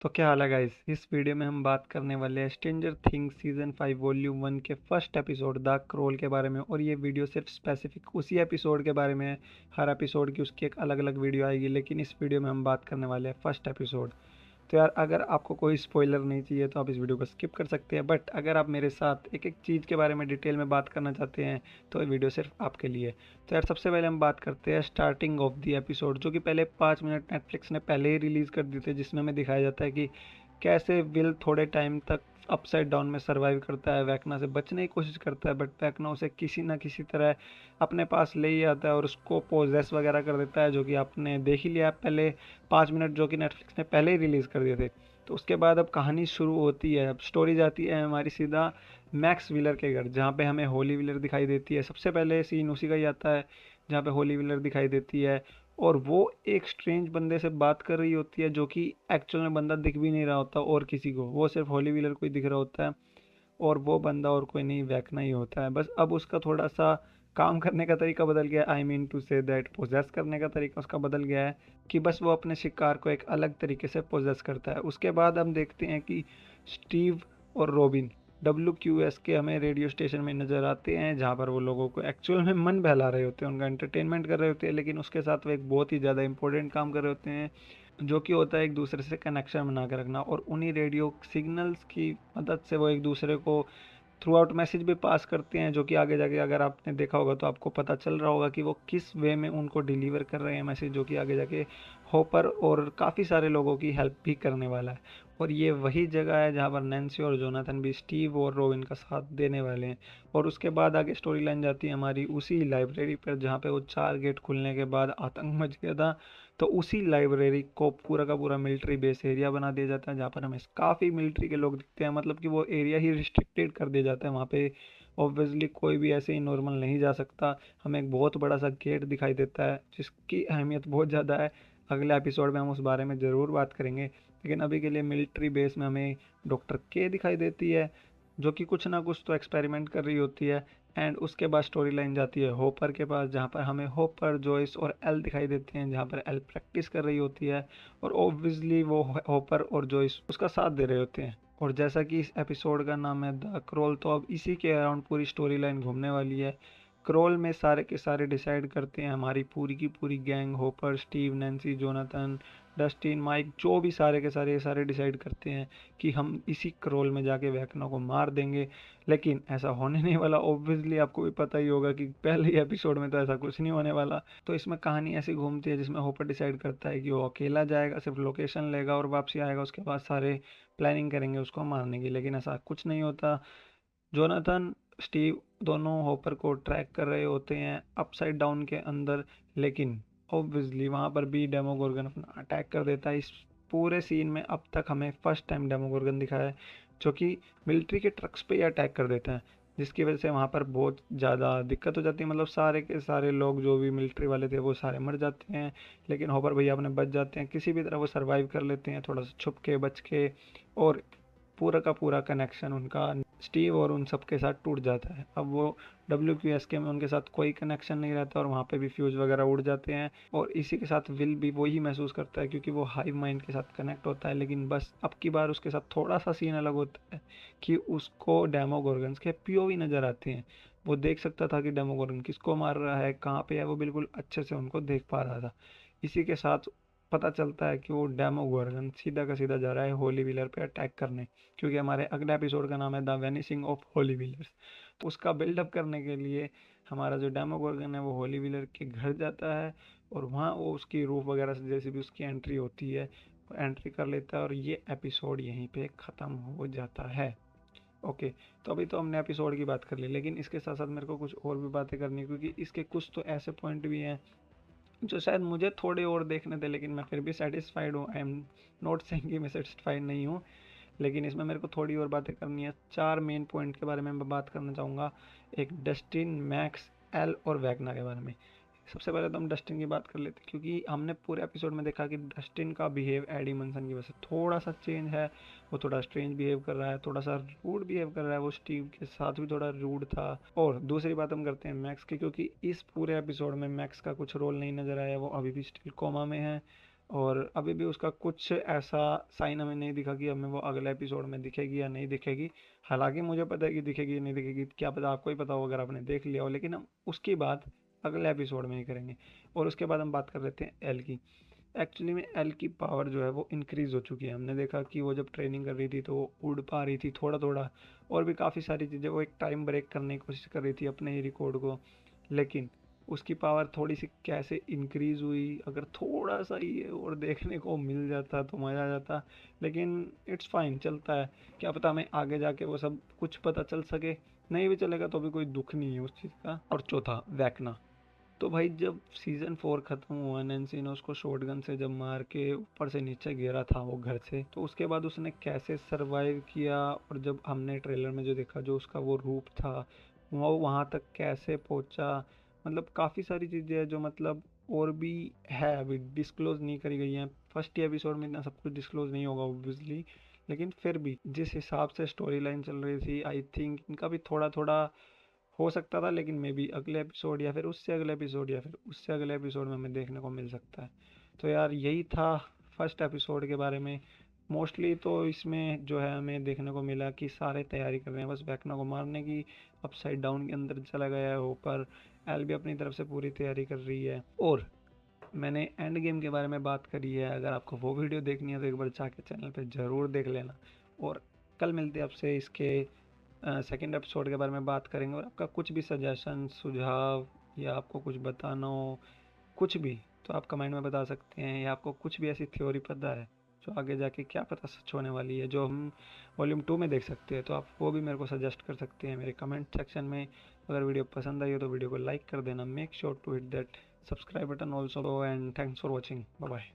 तो क्या हाल है गाइस। इस वीडियो में हम बात करने वाले हैं स्ट्रेंजर थिंग्स सीजन 5 वॉल्यूम 1 के फर्स्ट एपिसोड द क्रोल के बारे में। और ये वीडियो सिर्फ स्पेसिफिक उसी एपिसोड के बारे में है। हर एपिसोड की उसकी एक अलग अलग वीडियो आएगी, लेकिन इस वीडियो में हम बात करने वाले हैं फर्स्ट एपिसोड। तो यार, अगर आपको कोई स्पॉइलर नहीं चाहिए तो आप इस वीडियो को स्किप कर सकते हैं, बट अगर आप मेरे साथ एक एक चीज़ के बारे में डिटेल में बात करना चाहते हैं तो ये वीडियो सिर्फ आपके लिए। तो यार, सबसे पहले हम बात करते हैं स्टार्टिंग ऑफ द एपिसोड, जो कि पहले 5 मिनट नेटफ्लिक्स ने पहले ही रिलीज़ कर दिए थे, जिसमें हमें दिखाया जाता है कि कैसे विल थोड़े टाइम तक अपसाइड डाउन में सरवाइव करता है, वैकना से बचने की कोशिश करता है, बट वैकना उसे किसी ना किसी तरह अपने पास ले ही आता है और उसको पोजेस वगैरह कर देता है, जो कि आपने देख ही लिया पहले 5 मिनट, जो कि नेटफ्लिक्स ने पहले ही रिलीज़ कर दिए थे। तो उसके बाद अब कहानी शुरू होती है। अब स्टोरी जाती है हमारी सीधा मैक्स व्हीलर के घर, जहाँ पे हमें होली व्हीलर दिखाई देती है। सबसे पहले सीन उसी का ही आता है, जहाँ पे होली व्हीलर दिखाई देती है और वो एक स्ट्रेंज बंदे से बात कर रही होती है, जो कि एक्चुअल में बंदा दिख भी नहीं रहा होता और किसी को, वो सिर्फ होली व्हीलर को ही दिख रहा होता है। और वो बंदा और कोई नहीं, वैकना ही होता है। बस अब उसका थोड़ा सा काम करने का तरीका बदल गया है, I mean to say that poses करने का तरीका उसका बदल गया है, कि बस वो अपने शिकार को एक अलग तरीके से पोजेस करता है। उसके बाद हम देखते हैं कि स्टीव और रॉबिन WQS के हमें रेडियो स्टेशन में नज़र आते हैं, जहाँ पर वो लोगों को एक्चुअल में मन बहला रहे होते हैं, उनका एंटरटेनमेंट कर रहे होते हैं, लेकिन उसके साथ वो एक बहुत ही ज़्यादा इंपॉर्टेंट काम कर रहे होते हैं, जो कि होता है एक दूसरे से कनेक्शन बना के रखना। और उन्हीं रेडियो सिग्नल्स की मदद से वो एक दूसरे को थ्रू आउट मैसेज भी पास करते हैं, जो कि आगे जाके अगर आपने देखा होगा तो आपको पता चल रहा होगा कि वो किस वे में उनको डिलीवर कर रहे हैं मैसेज, जो कि आगे जाके होपर और काफ़ी सारे लोगों की हेल्प भी करने वाला है। और ये वही जगह है जहाँ पर नैन्सी और जोनाथन भी स्टीव और रोबिन का साथ देने वाले हैं। और उसके बाद आगे स्टोरी लाइन जाती है हमारी उसी लाइब्रेरी पर, जहाँ पे वो 4 गेट खुलने के बाद आतंक मच गया था। तो उसी लाइब्रेरी को पूरा का पूरा मिलिट्री बेस एरिया बना दिया जाता है, जहाँ पर हमें काफ़ी मिलिट्री के लोग दिखते हैं। मतलब कि वो एरिया ही रिस्ट्रिक्टेड कर दिया जाता है वहाँ पे। ऑब्वियसली कोई भी ऐसे ही नॉर्मल नहीं जा सकता। हमें एक बहुत बड़ा सा गेट दिखाई देता है, जिसकी अहमियत बहुत ज़्यादा है। अगले एपिसोड में हम उस बारे में ज़रूर बात करेंगे, लेकिन अभी के लिए मिलिट्री बेस में हमें डॉक्टर के दिखाई देती है, जो कि कुछ ना कुछ तो एक्सपेरिमेंट कर रही होती है। एंड उसके बाद स्टोरी लाइन जाती है होपर के पास, जहाँ पर हमें होपर, जॉयस और एल दिखाई देते हैं, जहाँ पर एल प्रैक्टिस कर रही होती है और ऑब्वियसली वो होपर और जॉयस उसका साथ दे रहे होते हैं। और जैसा कि इस एपिसोड का नाम है द क्रोल, तो अब इसी के अराउंड पूरी स्टोरी लाइन घूमने वाली है। क्रोल में सारे के सारे डिसाइड करते हैं, हमारी पूरी की पूरी gang, Hopper, Steve, Nancy, Jonathan, Dustin, Mike, जो भी सारे के सारे ये सारे डिसाइड करते हैं कि हम इसी क्रोल में जाके वैकना को मार देंगे। लेकिन ऐसा होने नहीं वाला। ऑब्वियसली आपको भी पता ही होगा कि पहले ही एपिसोड में तो ऐसा कुछ नहीं होने वाला। तो इसमें कहानी ऐसी घूमती है, जिसमें होपर डिसाइड करता है कि वो अकेला जाएगा, सिर्फ लोकेशन लेगा और वापसी आएगा, उसके बाद सारे प्लानिंग करेंगे उसको मारने की। लेकिन ऐसा कुछ नहीं होता। जोनाथन, स्टीव दोनों हॉपर को ट्रैक कर रहे होते हैं अपसाइड डाउन के अंदर, लेकिन ऑब्वियसली वहाँ पर भी डेमोगोर्गन अपना अटैक कर देता है। इस पूरे सीन में अब तक हमें फर्स्ट टाइम डेमोगोर्गन दिखाया है, जो कि मिलिट्री के ट्रक्स पे ही अटैक कर देता है, जिसकी वजह से वहाँ पर बहुत ज़्यादा दिक्कत हो जाती है। मतलब सारे के सारे लोग जो भी मिलिट्री वाले थे वो सारे मर जाते हैं, लेकिन हॉपर भैया अपने बच जाते हैं, किसी भी तरह वो सरवाइव कर लेते हैं, थोड़ा सा छुप के बच के। और पूरा का पूरा कनेक्शन उनका स्टीव और उन सब के साथ टूट जाता है। अब वो WQSK में उनके साथ कोई कनेक्शन नहीं रहता और वहाँ पे भी फ्यूज वगैरह उड़ जाते हैं। और इसी के साथ विल भी वही महसूस करता है, क्योंकि वो हाइव माइंड के साथ कनेक्ट होता है। लेकिन बस अब की बार उसके साथ थोड़ा सा सीन अलग होता है कि उसको डेमोगोर्गन्स के POV नज़र आते हैं। वो देख सकता था कि डेमोगोर्गन किसको मार रहा है, कहाँ पे है, वो बिल्कुल अच्छे से उनको देख पा रहा था। इसी के साथ पता चलता है कि वो डेमोगोर्गन सीधा का सीधा जा रहा है होली व्हीलर पे अटैक करने, क्योंकि हमारे अगले एपिसोड का नाम है the vanishing of Holi wheelers. तो उसका बिल्डअप करने के लिए हमारा जो डेमोगोर्गन है वो होली व्हीलर के घर जाता है, और वहाँ वो उसकी रूफ वगैरह से जैसे भी उसकी एंट्री होती है वो एंट्री कर लेता है, और ये एपिसोड यहीं पे ख़त्म हो जाता है। ओके। तो अभी तो हमने एपिसोड की बात कर ली, लेकिन इसके साथ साथ मेरे को कुछ और भी बातें करनी है, क्योंकि इसके कुछ तो ऐसे पॉइंट भी हैं जो शायद मुझे थोड़े और देखने थे, लेकिन मैं फिर भी सेटिस्फाइड हूँ। आई एम नॉट सेइंग कि मैं सेटिस्फाइड नहीं हूँ, लेकिन इसमें मेरे को थोड़ी और बातें करनी है। 4 मेन पॉइंट के बारे में मैं बात करना चाहूँगा। एक डस्टिन, मैक्स, एल और वैगना के बारे में। सबसे पहले तो हम डस्टिन की बात कर लेते हैं, क्योंकि हमने पूरे एपिसोड में देखा कि डस्टिन का बिहेव एडी मनसन की वजह से थोड़ा सा चेंज है। वो थोड़ा स्ट्रेंज बिहेव कर रहा है, थोड़ा सा रूड बिहेव कर रहा है, वो स्टीव के साथ भी थोड़ा रूड था। और दूसरी बात हम करते हैं मैक्स की, क्योंकि इस पूरे एपिसोड में मैक्स का कुछ रोल नहीं नज़र आया, वो अभी भी स्टिल कोमा में है। और अभी भी उसका कुछ ऐसा साइन हमें नहीं दिखा कि हमें वो अगले एपिसोड में दिखेगी या नहीं दिखेगी। हालांकि मुझे पता है कि दिखेगी या नहीं दिखेगी, क्या पता आपको ही पता हो अगर आपने देख लिया हो, लेकिन हम उसकी बात अगले एपिसोड में ही करेंगे। और उसके बाद हम बात कर लेते हैं एल की। एक्चुअली में एल की पावर जो है वो इंक्रीज़ हो चुकी है। हमने देखा कि वो जब ट्रेनिंग कर रही थी तो वो उड़ पा रही थी थोड़ा थोड़ा, और भी काफ़ी सारी चीज़ें, वो एक टाइम ब्रेक करने की कोशिश कर रही थी अपने ही रिकॉर्ड को। लेकिन उसकी पावर थोड़ी सी कैसे इंक्रीज़ हुई, अगर थोड़ा सा ये और देखने को मिल जाता तो मज़ा आ जाता। लेकिन इट्स फाइन, चलता है। क्या पता हमें आगे जाके वो सब कुछ पता चल सके, नहीं भी चलेगा तो भी कोई दुख नहीं है उस चीज़ का। और चौथा, वैकना। तो भाई जब सीज़न 4 ख़त्म हुआ, नैन्सी ने उसको शॉटगन से जब मार के ऊपर से नीचे गिरा था वो घर से, तो उसके बाद उसने कैसे सरवाइव किया। और जब हमने ट्रेलर में जो देखा, जो उसका वो रूप था, वो वहाँ तक कैसे पहुँचा, मतलब काफ़ी सारी चीज़ें हैं जो मतलब और भी है, अभी डिस्क्लोज़ नहीं करी गई हैं। फर्स्ट एपिसोड में इतना सब कुछ डिस्क्लोज़ नहीं होगा ऑब्वियसली, लेकिन फिर भी जिस हिसाब से स्टोरी लाइन चल रही थी, आई थिंक इनका भी थोड़ा थोड़ा हो सकता था। लेकिन मे बी अगले एपिसोड या फिर उससे अगले एपिसोड या फिर उससे अगले एपिसोड में हमें देखने को मिल सकता है। तो यार यही था फर्स्ट एपिसोड के बारे में। मोस्टली तो इसमें जो है हमें देखने को मिला कि सारे तैयारी कर रहे हैं बस वैक्ना को मारने की। अपसाइड डाउन के अंदर चला गया है ऊपर, एल भी अपनी तरफ से पूरी तैयारी कर रही है। और मैंने एंड गेम के बारे में बात करी है, अगर आपको वो वीडियो देखनी है तो एक बार जाके चैनल पे ज़रूर देख लेना। और कल मिलते हैं आपसे इसके सेकंड एपिसोड के बारे में बात करेंगे। और आपका कुछ भी सजेशन, सुझाव, या आपको कुछ बताना हो, कुछ भी, तो आप कमेंट में बता सकते हैं। या आपको कुछ भी ऐसी थ्योरी पता है जो आगे जाके क्या पता सच होने वाली है, जो हम वॉल्यूम 2 में देख सकते हैं, तो आप वो भी मेरे को सजेस्ट कर सकते हैं मेरे कमेंट सेक्शन में। अगर वीडियो पसंद आई हो तो वीडियो को लाइक कर देना। Make sure to hit that subscribe button also, and thanks for watching. Bye bye.